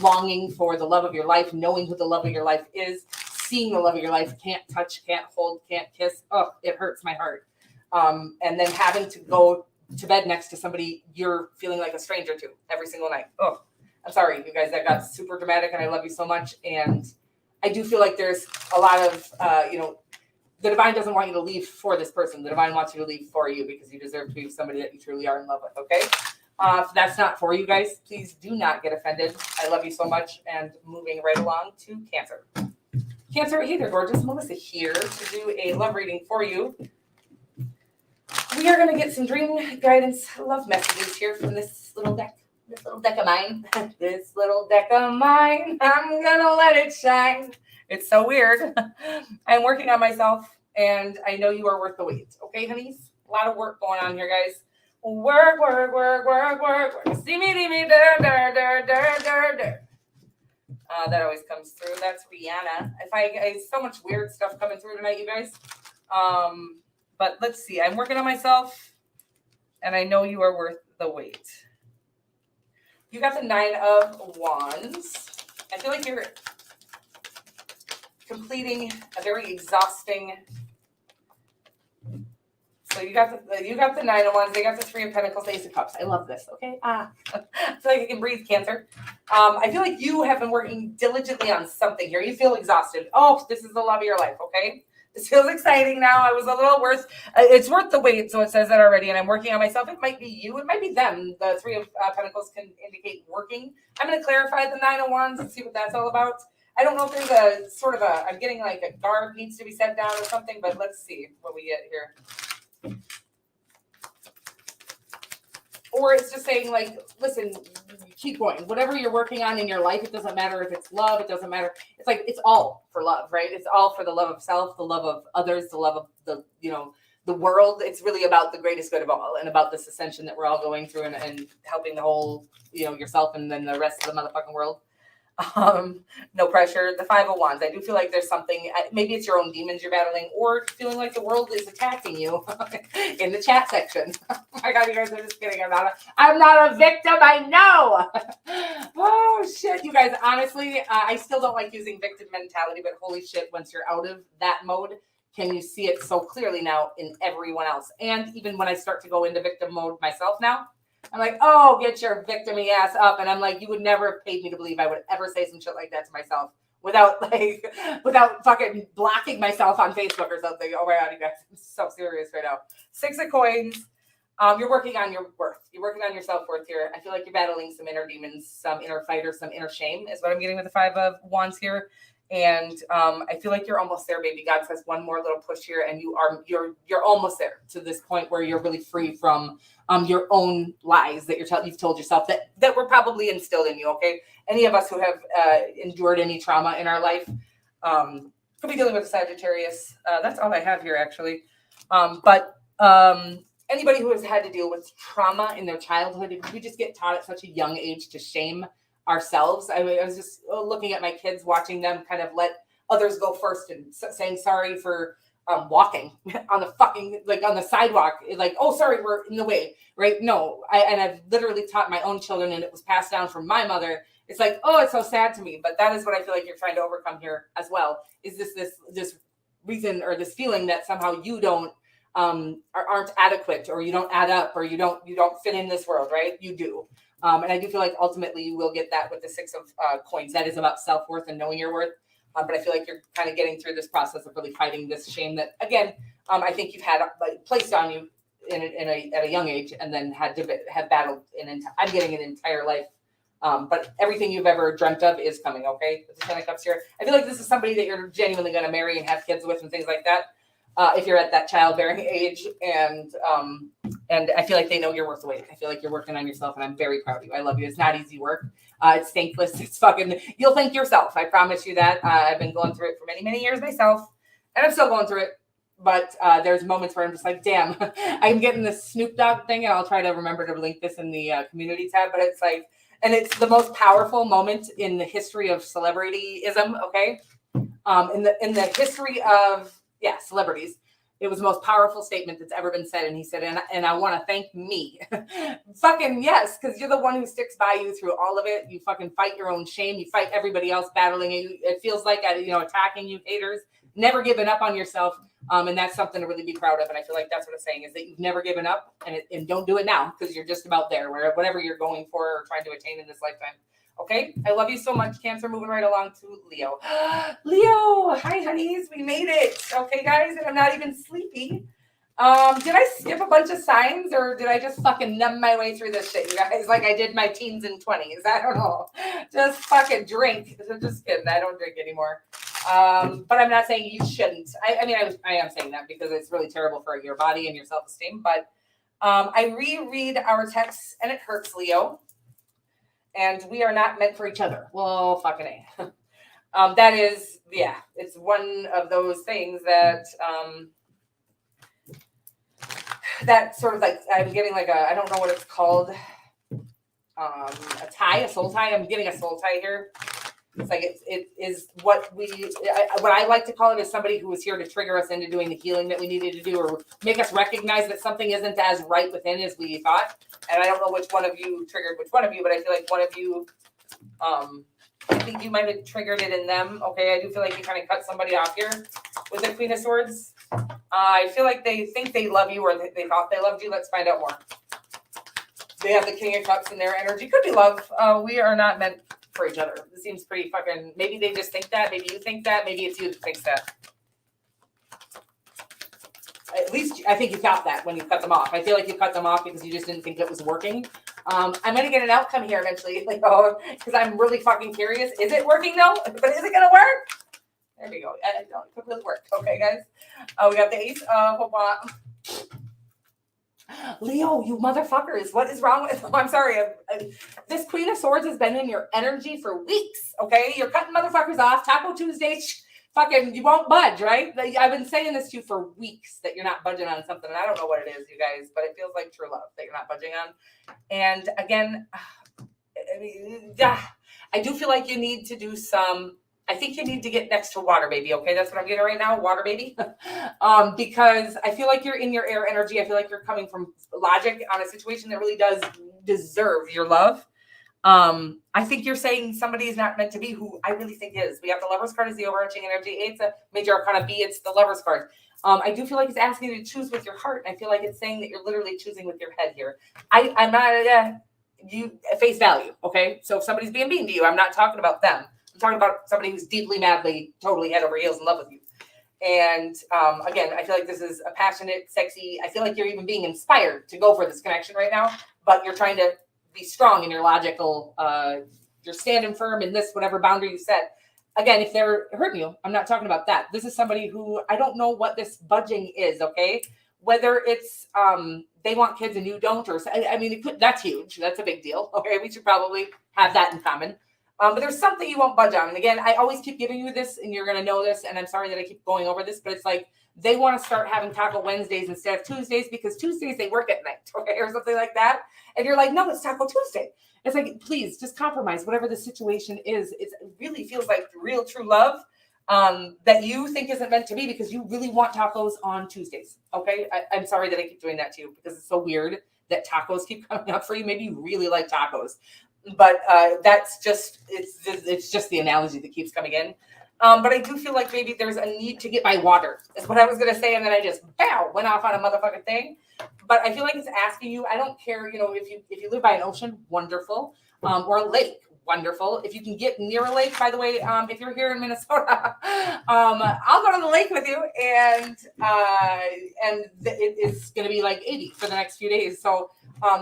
longing for the love of your life, knowing who the love of your life is, seeing the love of your life, can't touch, can't hold, can't kiss. Oh, it hurts my heart. And then having to go to bed next to somebody you're feeling like a stranger to every single night. Oh, I'm sorry, you guys, that got super dramatic, and I love you so much. And I do feel like there's a lot of, the divine doesn't want you to leave for this person. The divine wants you to leave for you because you deserve to be with somebody that you truly are in love with, okay? If that's not for you guys, please do not get offended. I love you so much. And moving right along to Cancer. Cancer, hey there, gorgeous. Melissa here to do a love reading for you. We are going to get some dream guidance love messages here from this little deck. This little deck of mine. This little deck of mine. I'm going to let it shine. It's so weird. I'm working on myself, and I know you are worth the wait. Okay, honeys? A lot of work going on here, guys. Work, work, work, work, work, work. See me, that always comes through. That's Rihanna. I so much weird stuff coming through tonight, you guys. But let's see. I'm working on myself, and I know you are worth the wait. You got the 9 of Wands. I feel like you're completing a very exhausting. So you got the 9 of Wands. They got the 3 of Pentacles, Ace of Cups. I love this. Okay. I feel like I can breathe, Cancer. I feel like you have been working diligently on something here. You feel exhausted. Oh, this is the love of your life. Okay. This feels exciting now. I was a little worse. It's worth the wait. So it says that already. And I'm working on myself. It might be you. It might be them. The 3 of Pentacles can indicate working. I'm going to clarify the 9 of Wands and see what that's all about. I don't know if there's a sort of I'm getting like a guard needs to be set down or something, but let's see what we get here. Or it's just saying, like, listen, keep going. Whatever you're working on in your life, it doesn't matter if it's love. It doesn't matter. It's like, it's all for love, right? It's all for the love of self, the love of others, the love of the world. It's really about the greatest good of all and about this ascension that we're all going through and helping the whole, yourself and then the rest of the motherfucking world. No pressure. The 5 of Wands. I do feel like there's something, maybe it's your own demons you're battling, or feeling like the world is attacking you in the chat section. Oh my God, you guys are just kidding. I'm not a victim. I know. Oh shit, you guys. Honestly, I still don't like using victim mentality, but holy shit, once you're out of that mode, can you see it so clearly now in everyone else? And even when I start to go into victim mode myself now, I'm like, oh, get your victim-y ass up. And I'm like, you would never have paid me to believe I would ever say some shit like that to myself without fucking blocking myself on Facebook or something. Oh my God, you guys, I'm so serious right now. 6 of Coins. You're working on your worth. You're working on your self-worth here. I feel like you're battling some inner demons, some inner fighters, some inner shame is what I'm getting with the 5 of Wands here. And I feel like you're almost there, baby. God says one more little push here, and you're almost there to this point where you're really free from your own lies that you've told yourself that were probably instilled in you. Okay, any of us who have endured any trauma in our life could be dealing with a Sagittarius. That's all I have here, actually. But anybody who has had to deal with trauma in their childhood, we just get taught at such a young age to shame ourselves. I was just looking at my kids, watching them kind of let others go first and saying sorry for walking on the fucking, like on the sidewalk, like, oh, sorry, we're in the way, right? No, I've literally taught my own children, and it was passed down from my mother. It's like, oh, it's so sad to me, but that is what I feel like you're trying to overcome here as well. Is this reason or this feeling that somehow you don't aren't adequate, or you don't add up, or you don't fit in this world, right? You do. And I do feel like ultimately you will get that with the 6 of Coins. That is about self-worth and knowing your worth. But I feel like you're kind of getting through this process of really fighting this shame that, again, I think you've had placed on you at a young age, and then have battled I'm getting an entire life. But everything you've ever dreamt of is coming, okay? With the 10 of Cups here. I feel like this is somebody that you're genuinely going to marry and have kids with and things like that. If you're at that childbearing age, and And I feel like they know you're worth the wait. I feel like you're working on yourself, and I'm very proud of you. I love you. It's not easy work. It's thankless. It's fucking, you'll thank yourself. I promise you that. I've been going through it for many, many years myself, and I'm still going through it. But there's moments where I'm just like, damn, I'm getting this Snoop Dogg thing, and I'll try to remember to link this in the community tab. But it's like, and it's the most powerful moment in the history of celebrityism. Okay, in the history of celebrities, it was the most powerful statement that's ever been said. And he said, and I want to thank me. Fucking yes, because you're the one who sticks by you through all of it. You fucking fight your own shame. You fight everybody else battling you. It feels like attacking you haters. Never giving up on yourself. And that's something to really be proud of. And I feel like that's what it's saying, is that you've never given up, and don't do it now, because you're just about there, where whatever you're going for or trying to attain in this lifetime. Okay. I love you so much, Cancer. Moving right along to Leo. Leo. Hi, honeys. We made it. Okay, guys. And I'm not even sleepy. Did I skip a bunch of signs, or did I just fucking numb my way through this shit, you guys? Like I did my teens and 20s. I don't know. Just fucking drink. Just kidding. I don't drink anymore. But I'm not saying you shouldn't. I mean, I am saying that because it's really terrible for your body and your self-esteem. But I reread our texts, and it hurts, Leo. And we are not meant for each other. Well, fucking A. That is, it's one of those things that that sort of like, I'm getting like I don't know what it's called, a soul tie. I'm getting a soul tie here. It's like it is what I like to call it is somebody who was here to trigger us into doing the healing that we needed to do, or make us recognize that something isn't as right within as we thought. And I don't know which one of you triggered which one of you, but I feel like one of you, I think you might have triggered it in them. Okay, I do feel like you kind of cut somebody off here with the Queen of Swords. I feel like they think they love you, or they thought they loved you. Let's find out more. They have the King of Cups in their energy. Could be love. We are not meant for each other. This seems pretty fucking, maybe they just think that, maybe you think that, maybe it's you that thinks that. At least I think you got that when you cut them off. I feel like you cut them off because you just didn't think it was working. I'm going to get an outcome here eventually, because I'm really fucking curious. Is it working though? But is it going to work? There we go. It completely worked. Okay, guys. We got the Ace of Leo, you motherfuckers. What is wrong with them? I'm sorry. This Queen of Swords has been in your energy for weeks, okay? You're cutting motherfuckers off. Taco Tuesday, fucking, you won't budge, right? I've been saying this to you for weeks, that you're not budging on something. And I don't know what it is, you guys, but it feels like true love that you're not budging on. And again, I do feel like you need to do some... I think you need to get next to water, baby. Okay, that's what I'm getting right now, water, baby. Because I feel like you're in your air energy. I feel like you're coming from logic on a situation that really does deserve your love. I think you're saying somebody is not meant to be, who I really think is. We have the Lover's card as the overarching energy. It's a major arcana. B, it's the Lover's card. I do feel like it's asking you to choose with your heart. I feel like it's saying that you're literally choosing with your head here. I'm not you face value. Okay, so if somebody's being mean to you, I'm not talking about them. I'm talking about somebody who's deeply, madly, totally head over heels in love with you. And again, I feel like this is a passionate, sexy, I feel like you're even being inspired to go for this connection right now, but you're trying to be strong in your logical, you're standing firm in this, whatever boundary you set. Again, if they're hurting you, I'm not talking about that. This is somebody who, I don't know what this budging is, okay? Whether it's they want kids and you don't, or I mean, that's huge. That's a big deal. Okay, we should probably have that in common. But there's something you won't budge on. And again, I always keep giving you this, and you're going to know this. And I'm sorry that I keep going over this, but it's like they want to start having Taco Wednesdays instead of Tuesdays, because Tuesdays they work at night, okay, or something like that. And you're like, no, it's Taco Tuesday. It's like, please just compromise whatever the situation is. It really feels like real, true love that you think isn't meant to be, because you really want tacos on Tuesdays. Okay, I'm sorry that I keep doing that to you, because it's so weird that tacos keep coming up for you. Maybe you really like tacos. But that's just, it's just the analogy that keeps coming in. But I do feel like maybe there's a need to get by water, is what I was going to say. And then I just, went off on a motherfucking thing. But I feel like it's asking you, I don't care, if you live by an ocean, wonderful. Or a lake, wonderful. If you can get near a lake, by the way, if you're here in Minnesota, I'll go to the lake with you. And it is going to be like 80 for the next few days. So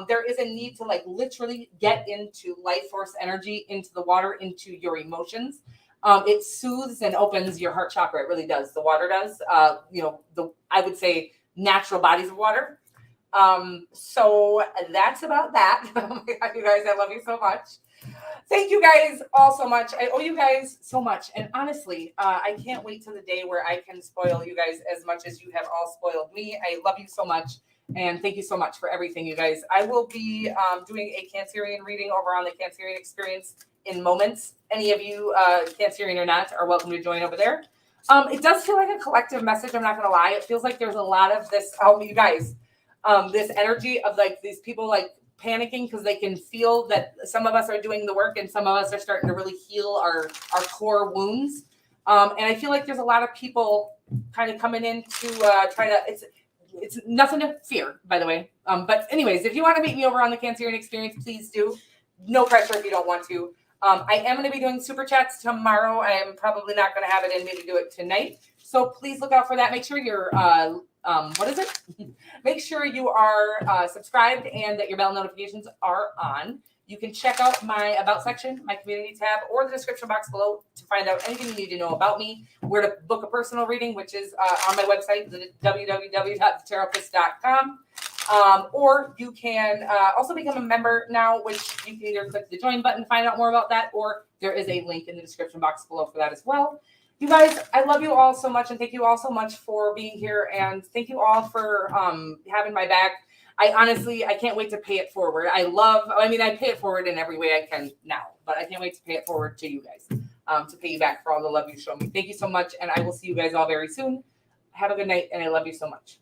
there is a need to like literally get into life force energy, into the water, into your emotions. It soothes and opens your heart chakra. It really does. The water does. I would say natural bodies of water. So that's about that. Oh my God, you guys, I love you so much. Thank you guys all so much. I owe you guys so much. And honestly, I can't wait till the day where I can spoil you guys as much as you have all spoiled me. I love you so much. And thank you so much for everything, you guys. I will be doing a Cancerian reading over on the Cancerian Experience in moments. Any of you, Cancerian or not, are welcome to join over there. It does feel like a collective message. I'm not going to lie. It feels like there's a lot of this, you guys, this energy of like these people like panicking because they can feel that some of us are doing the work and some of us are starting to really heal our core wounds. And I feel like there's a lot of people kind of coming in to try to, it's nothing to fear, by the way. But anyways, if you want to meet me over on the Cancerian Experience, please do. No pressure if you don't want to. I am going to be doing super chats tomorrow. I am probably not going to have it in me to do it tonight. So please look out for that. Make sure you're, what is it? Make sure you are subscribed and that your bell notifications are on. You can check out my About section, my community tab, or the description box below to find out anything you need to know about me, where to book a personal reading, which is on my website, www.taropist.com. Or you can also become a member now, which you can either click the join button, find out more about that, or there is a link in the description box below for that as well. You guys, I love you all so much, and thank you all so much for being here, and thank you all for having my back. I can't wait to pay it forward. I pay it forward in every way I can now, but I can't wait to pay it forward to you guys, to pay you back for all the love you show me. Thank you so much, and I will see you guys all very soon. Have a good night, and I love you so much.